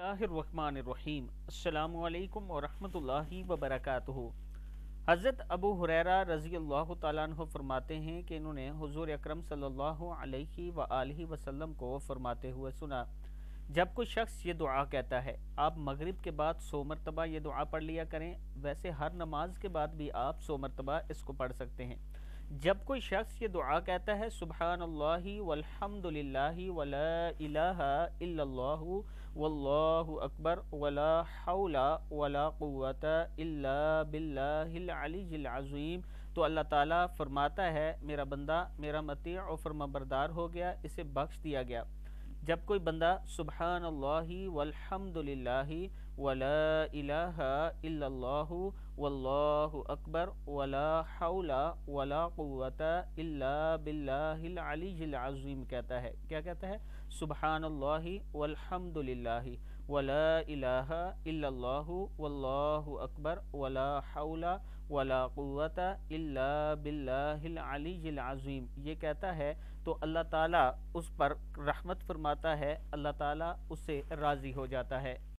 बिस्मिल्लाहिर्रहमानिर्रहीम। अस्सलामु अलैकुम वरहमतुल्लाहि वबरकातुहू। हज़रत अबू हुरैरा रज़ी अल्लाह तआला अन्हु फरमाते हैं कि इन्होंने हुज़ूर अकरम सल्लल्लाहु अलैहि व आलिहि वसल्लम को फरमाते हुए सुना, जब कोई शख्स ये दुआ कहता है, आप मगरिब के बाद 100 मरतबा ये दुआ पढ़ लिया करें। वैसे हर नमाज के बाद भी आप 100 मरतबा इसको पढ़ सकते हैं। जब कोई शख्स ये दुआ कहता है, सुबहानल्लाहि वल्हम्दुलिल्लाहि वला इलाहा इल्लल्लाहु वल्लाहु अकबर वला हौला वला कुव्वता इल्ला बिल्लाहिल अलीय्यिल अज़ीम, तो अल्लाह ताला फरमाता है, मेरा बंदा मेरा मती और फरमाबरदार हो गया, इसे बख्श दिया गया। जब कोई बंदा सुबहानल्लाहि वल्हम्दुलिल्लाहि वला इलाहा इल्लल्लाहु वल्लाहु अकबर वला हौला वला कुव्वता इल्ला बिल्लाहिल अलीय्यिल अज़ीम कहता है, क्या कहता है? सुबहानल्लाहि वल्हम्दुलिल्लाहि वला इलाहा इल्लल्लाहु वल्लाहु अकबर वला हौला वला कुव्वता इल्ला बिल्लाहिल अलीय्यिल अज़ीम ये कहता है, तो अल्लाह ताला उस पर रहमत फरमाता है, अल्लाह ताला उससे राज़ी हो जाता है।